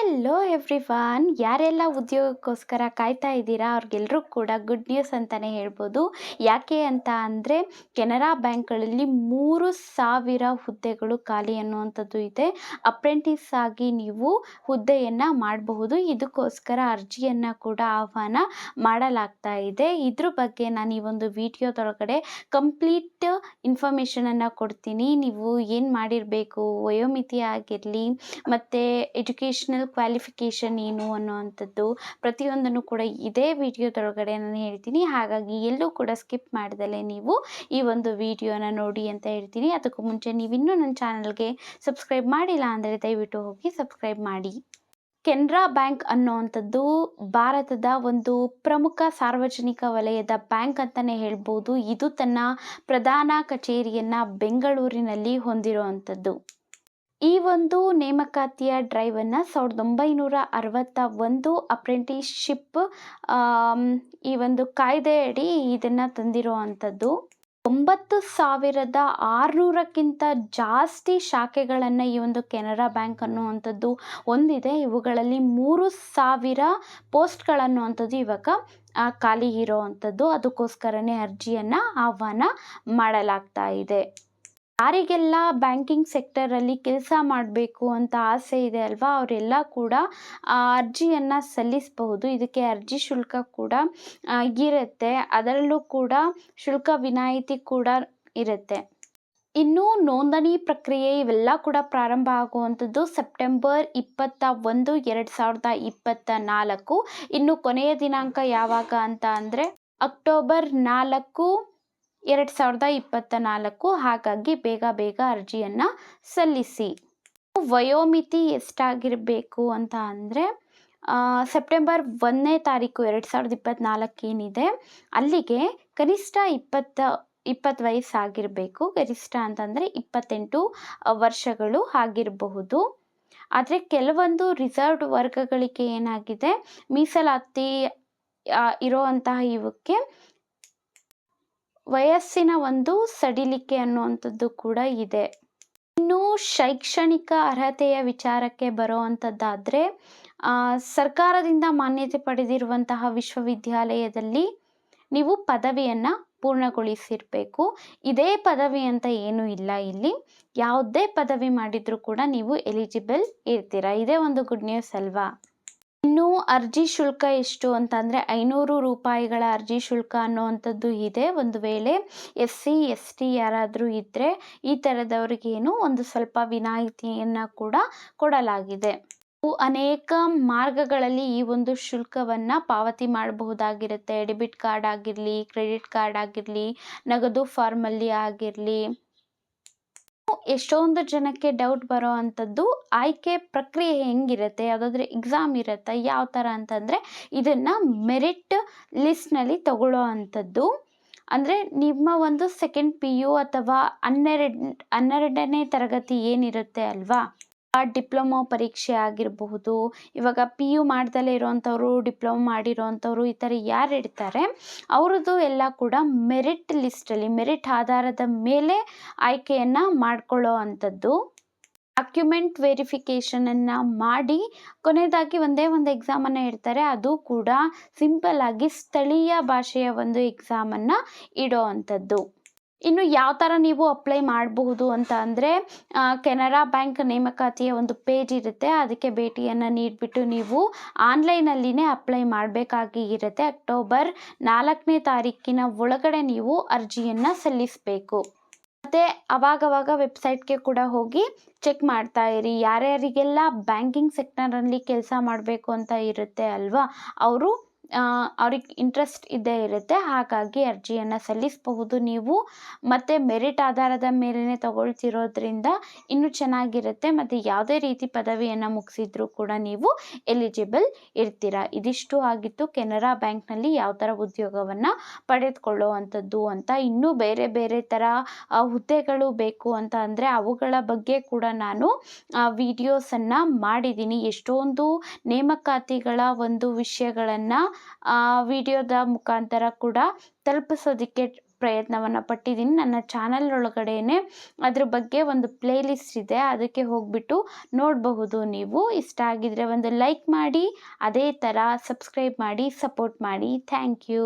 Hello everyone, ಯಾರೆಲ್ಲ ಉದ್ಯೋಗಕ್ಕೋಸ್ಕರ ಕಾಯ್ತಾ ಇದ್ದೀರಾ ಅವ್ರಿಗೆಲ್ಲರೂ ಕೂಡ ಗುಡ್ ನ್ಯೂಸ್ ಅಂತಲೇ ಹೇಳ್ಬೋದು. ಯಾಕೆ ಅಂತ ಅಂದರೆ ಕೆನರಾ ಬ್ಯಾಂಕ್ಗಳಲ್ಲಿ 3,000 ಹುದ್ದೆಗಳು ಖಾಲಿ ಅನ್ನುವಂಥದ್ದು ಇದೆ. ಅಪ್ರೆಂಟಿಸ್ ಆಗಿ ನೀವು ಹುದ್ದೆಯನ್ನು ಮಾಡಬಹುದು. ಇದಕ್ಕೋಸ್ಕರ ಅರ್ಜಿಯನ್ನು ಕೂಡ ಆಹ್ವಾನ ಮಾಡಲಾಗ್ತಾ ಇದೆ. ಇದ್ರ ಬಗ್ಗೆ ನಾನು ಈ ಒಂದು ವಿಡಿಯೋದೊಳಗಡೆ ಕಂಪ್ಲೀಟ್ ಇನ್ಫಾರ್ಮೇಷನನ್ನು ಕೊಡ್ತೀನಿ. ನೀವು ಏನು ಮಾಡಿರಬೇಕು, ವಯೋಮಿತಿ ಆಗಿರಲಿ ಮತ್ತು ಎಜುಕೇಷನಲ್ ಕ್ವಾಲಿಫಿಕೇಷನ್ ಏನು ಅನ್ನೋವಂಥದ್ದು ಪ್ರತಿಯೊಂದನ್ನು ಕೂಡ ಇದೇ ವಿಡಿಯೋದೊಳಗಡೆ ನಾನು ಹೇಳ್ತೀನಿ. ಹಾಗಾಗಿ ಎಲ್ಲೂ ಕೂಡ ಸ್ಕಿಪ್ ಮಾಡ್ದಲೇ ನೀವು ಈ ಒಂದು ವಿಡಿಯೋನ ನೋಡಿ ಅಂತ ಹೇಳ್ತೀನಿ. ಅದಕ್ಕೂ ಮುಂಚೆ ನೀವಿನ್ನೂ ನನ್ನ ಚಾನಲ್ಗೆ ಸಬ್ಸ್ಕ್ರೈಬ್ ಮಾಡಿಲ್ಲ ಅಂದರೆ ದಯವಿಟ್ಟು ಹೋಗಿ ಸಬ್ಸ್ಕ್ರೈಬ್ ಮಾಡಿ. ಕೆನರಾ ಬ್ಯಾಂಕ್ ಅನ್ನೋವಂಥದ್ದು ಭಾರತದ ಒಂದು ಪ್ರಮುಖ ಸಾರ್ವಜನಿಕ ವಲಯದ ಬ್ಯಾಂಕ್ ಅಂತಲೇ ಹೇಳ್ಬೋದು. ಇದು ತನ್ನ ಪ್ರಧಾನ ಕಚೇರಿಯನ್ನು ಬೆಂಗಳೂರಿನಲ್ಲಿ ಹೊಂದಿರುವಂಥದ್ದು. ಈ ಒಂದು ನೇಮಕಾತಿಯ ಡ್ರೈವನ್ನು 1961 ಅಪ್ರೆಂಟಿಸ್ಶಿಪ್ ಈ ಒಂದು ಕಾಯ್ದೆಯಡಿ ಇದನ್ನು ತಂದಿರುವಂಥದ್ದು. 9,600ಕ್ಕಿಂತ ಜಾಸ್ತಿ ಶಾಖೆಗಳನ್ನು ಈ ಒಂದು ಕೆನರಾ ಬ್ಯಾಂಕ್ ಅನ್ನುವಂಥದ್ದು ಹೊಂದಿದೆ. ಇವುಗಳಲ್ಲಿ 3,000 ಪೋಸ್ಟ್ಗಳನ್ನುವಂಥದ್ದು ಇವಾಗ ಖಾಲಿ ಇರೋವಂಥದ್ದು. ಅದಕ್ಕೋಸ್ಕರನೇ ಅರ್ಜಿಯನ್ನು ಆಹ್ವಾನ ಮಾಡಲಾಗ್ತಾ ಇದೆ. ಯಾರಿಗೆಲ್ಲ ಬ್ಯಾಂಕಿಂಗ್ ಸೆಕ್ಟರಲ್ಲಿ ಕೆಲಸ ಮಾಡಬೇಕು ಅಂತ ಆಸೆ ಇದೆ ಅಲ್ವಾ, ಅವರೆಲ್ಲ ಕೂಡ ಅರ್ಜಿಯನ್ನು ಸಲ್ಲಿಸಬಹುದು. ಇದಕ್ಕೆ ಅರ್ಜಿ ಶುಲ್ಕ ಕೂಡ ಇರುತ್ತೆ. ಅದರಲ್ಲೂ ಕೂಡ ಶುಲ್ಕ ವಿನಾಯಿತಿ ಕೂಡ ಇರುತ್ತೆ. ಇನ್ನು ನೋಂದಣಿ ಪ್ರಕ್ರಿಯೆ ಇವೆಲ್ಲ ಕೂಡ ಪ್ರಾರಂಭ ಆಗುವಂಥದ್ದು ಸೆಪ್ಟೆಂಬರ್ 21, 2024. ಇನ್ನು ಕೊನೆಯ ದಿನಾಂಕ ಯಾವಾಗ ಅಂತ ಅಂದರೆ ಅಕ್ಟೋಬರ್ 4, 2024. ಹಾಗಾಗಿ ಬೇಗ ಅರ್ಜಿಯನ್ನು ಸಲ್ಲಿಸಿ. ವಯೋಮಿತಿ ಎಷ್ಟಾಗಿರಬೇಕು ಅಂತ ಅಂದರೆ ಸೆಪ್ಟೆಂಬರ್ 1ನೇ ತಾರೀಕು 2024 ಏನಿದೆ ಅಲ್ಲಿಗೆ ಕನಿಷ್ಠ 20 ವಯಸ್ಸಾಗಿರಬೇಕು. ಗರಿಷ್ಠ ಅಂತಂದರೆ 28 ವರ್ಷಗಳು ಆಗಿರಬಹುದು. ಆದರೆ ಕೆಲವೊಂದು ರಿಸರ್ವ್ಡ್ ವರ್ಗಗಳಿಗೆ ಏನಾಗಿದೆ, ಮೀಸಲಾತಿ ಇರೋವಂತಹ ಇವಕ್ಕೆ ವಯಸ್ಸಿನ ಒಂದು ಸಡಿಲಿಕೆ ಅನ್ನುವಂಥದ್ದು ಕೂಡ ಇದೆ. ಇನ್ನು ಶೈಕ್ಷಣಿಕ ಅರ್ಹತೆಯ ವಿಚಾರಕ್ಕೆ ಬರುವಂಥದ್ದಾದರೆ ಸರ್ಕಾರದಿಂದ ಮಾನ್ಯತೆ ಪಡೆದಿರುವಂತಹ ವಿಶ್ವವಿದ್ಯಾಲಯದಲ್ಲಿ ನೀವು ಪದವಿಯನ್ನು ಪೂರ್ಣಗೊಳಿಸಿರಬೇಕು. ಇದೇ ಪದವಿ ಅಂತ ಏನೂ ಇಲ್ಲ. ಇಲ್ಲಿ ಯಾವುದೇ ಪದವಿ ಮಾಡಿದರೂ ಕೂಡ ನೀವು ಎಲಿಜಿಬಲ್ ಇರ್ತೀರಾ. ಇದೇ ಒಂದು ಗುಡ್ ನ್ಯೂಸ್ ಅಲ್ವಾ. ಇನ್ನು ಅರ್ಜಿ ಶುಲ್ಕ ಎಷ್ಟು ಅಂತಂದರೆ 500 ರೂಪಾಯಿಗಳ ಅರ್ಜಿ ಶುಲ್ಕ ಅನ್ನುವಂಥದ್ದು ಇದೆ. ಒಂದು ವೇಳೆ SC ST ಯಾರಾದರೂ ಇದ್ದರೆ ಈ ಥರದವ್ರಿಗೇನು ಒಂದು ಸ್ವಲ್ಪ ವಿನಾಯಿತಿಯನ್ನು ಕೂಡ ಕೊಡಲಾಗಿದೆ. ಅನೇಕ ಮಾರ್ಗಗಳಲ್ಲಿ ಈ ಒಂದು ಶುಲ್ಕವನ್ನು ಪಾವತಿ ಮಾಡಬಹುದಾಗಿರುತ್ತೆ. ಡೆಬಿಟ್ ಕಾರ್ಡ್ ಆಗಿರಲಿ, ಕ್ರೆಡಿಟ್ ಕಾರ್ಡ್ ಆಗಿರಲಿ, ನಗದು ಫಾರ್ಮಲ್ಲಿ ಆಗಿರಲಿ. ಎಷ್ಟೊಂದು ಜನಕ್ಕೆ ಡೌಟ್ ಬರೋ ಅಂಥದ್ದು ಆಯ್ಕೆ ಪ್ರಕ್ರಿಯೆ ಹೆಂಗಿರುತ್ತೆ, ಯಾವುದಾದ್ರೂ ಎಕ್ಸಾಮ್ ಇರುತ್ತೆ, ಯಾವ ಥರ ಅಂತಂದರೆ ಇದನ್ನು ಮೆರಿಟ್ ಲಿಸ್ಟ್ನಲ್ಲಿ ತಗೊಳ್ಳೋ ಅಂಥದ್ದು. ಅಂದರೆ ನಿಮ್ಮ ಒಂದು ಸೆಕೆಂಡ್ PU ಅಥವಾ 12ನೇ ತರಗತಿ ಏನಿರುತ್ತೆ ಅಲ್ವಾ, ಡಿಪ್ಲೊಮೊ ಪರೀಕ್ಷೆ ಆಗಿರಬಹುದು. ಇವಾಗ PU ಮಾಡ್ದಲೇ ಇರೋವಂಥವ್ರು, ಡಿಪ್ಲೊಮೊ ಮಾಡಿರೋವಂಥವ್ರು, ಈ ಥರ ಯಾರು ಇರ್ತಾರೆ ಅವ್ರದ್ದು ಎಲ್ಲ ಕೂಡ ಮೆರಿಟ್ ಲಿಸ್ಟಲ್ಲಿ ಮೆರಿಟ್ ಆಧಾರದ ಮೇಲೆ ಆಯ್ಕೆಯನ್ನು ಮಾಡ್ಕೊಳ್ಳೋ ಅಂಥದ್ದು. ಡಾಕ್ಯುಮೆಂಟ್ ವೆರಿಫಿಕೇಷನನ್ನು ಮಾಡಿ ಕೊನೆಯದಾಗಿ ಒಂದೇ ಒಂದು ಎಕ್ಸಾಮನ್ನು ಇಡ್ತಾರೆ. ಅದು ಕೂಡ ಸಿಂಪಲ್ ಆಗಿ ಸ್ಥಳೀಯ ಭಾಷೆಯ ಒಂದು ಎಕ್ಸಾಮನ್ನು ಇಡೋ ಅಂಥದ್ದು. ಇನ್ನು ಯಾವ ಥರ ನೀವು ಅಪ್ಲೈ ಮಾಡಬಹುದು ಅಂತ ಅಂದರೆ ಕೆನರಾ ಬ್ಯಾಂಕ್ ನೇಮಕಾತಿಯ ಒಂದು ಪೇಜ್ ಇರುತ್ತೆ. ಅದಕ್ಕೆ ಭೇಟಿಯನ್ನು ನೀಡಿಬಿಟ್ಟು ನೀವು ಆನ್ಲೈನಲ್ಲಿನೇ ಅಪ್ಲೈ ಮಾಡಬೇಕಾಗಿ ಇರುತ್ತೆ. ಅಕ್ಟೋಬರ್ 4ನೇ ತಾರೀಕಿನ ಒಳಗಡೆ ನೀವು ಅರ್ಜಿಯನ್ನು ಸಲ್ಲಿಸಬೇಕು. ಮತ್ತು ಅವಾಗವಾಗ ವೆಬ್ಸೈಟ್ಗೆ ಕೂಡ ಹೋಗಿ ಚೆಕ್ ಮಾಡ್ತಾ ಇರಿ. ಯಾರ್ಯಾರಿಗೆಲ್ಲ ಬ್ಯಾಂಕಿಂಗ್ ಸೆಕ್ಟರಲ್ಲಿ ಕೆಲಸ ಮಾಡಬೇಕು ಅಂತ ಇರುತ್ತೆ ಅಲ್ವಾ, ಅವ್ರಿಗೆ ಇಂಟ್ರೆಸ್ಟ್ ಇದ್ದೇ ಇರುತ್ತೆ. ಹಾಗಾಗಿ ಅರ್ಜಿಯನ್ನು ಸಲ್ಲಿಸಬಹುದು ನೀವು. ಮತ್ತು ಮೆರಿಟ್ ಆಧಾರದ ಮೇಲೇ ತಗೊಳ್ತಿರೋದ್ರಿಂದ ಇನ್ನೂ ಚೆನ್ನಾಗಿರುತ್ತೆ. ಮತ್ತು ಯಾವುದೇ ರೀತಿ ಪದವಿಯನ್ನು ಮುಗಿಸಿದ್ರೂ ಕೂಡ ನೀವು ಎಲಿಜಿಬಲ್ ಇರ್ತೀರಾ. ಇದಿಷ್ಟು ಆಗಿತ್ತು ಕೆನರಾ ಬ್ಯಾಂಕ್ನಲ್ಲಿ ಯಾವ ಥರ ಉದ್ಯೋಗವನ್ನು ಪಡೆದುಕೊಳ್ಳುವಂಥದ್ದು ಅಂತ. ಇನ್ನೂ ಬೇರೆ ಥರ ಹುದ್ದೆಗಳು ಬೇಕು ಅಂತ ಅಂದರೆ ಅವುಗಳ ಬಗ್ಗೆ ಕೂಡ ನಾನು ವಿಡಿಯೋಸನ್ನು ಮಾಡಿದ್ದೀನಿ. ಎಷ್ಟೊಂದು ನೇಮಕಾತಿಗಳ ಒಂದು ವಿಷಯಗಳನ್ನು ವಿಡಿಯೋದ ಮುಖಾಂತರ ಕೂಡ ತಲುಪಿಸೋದಕ್ಕೆ ಪ್ರಯತ್ನವನ್ನು ಪಟ್ಟಿದ್ದೀನಿ. ನನ್ನ ಚಾನಲ್ ಒಳಗಡೆನೆ ಅದ್ರ ಬಗ್ಗೆ ಒಂದು ಪ್ಲೇ ಲಿಸ್ಟ್ ಇದೆ, ಅದಕ್ಕೆ ಹೋಗ್ಬಿಟ್ಟು ನೋಡಬಹುದು ನೀವು. ಇಷ್ಟ ಆಗಿದ್ರೆ ಒಂದು ಲೈಕ್ ಮಾಡಿ, ಅದೇ ಥರ ಸಬ್ಸ್ಕ್ರೈಬ್ ಮಾಡಿ, ಸಪೋರ್ಟ್ ಮಾಡಿ. Thank you.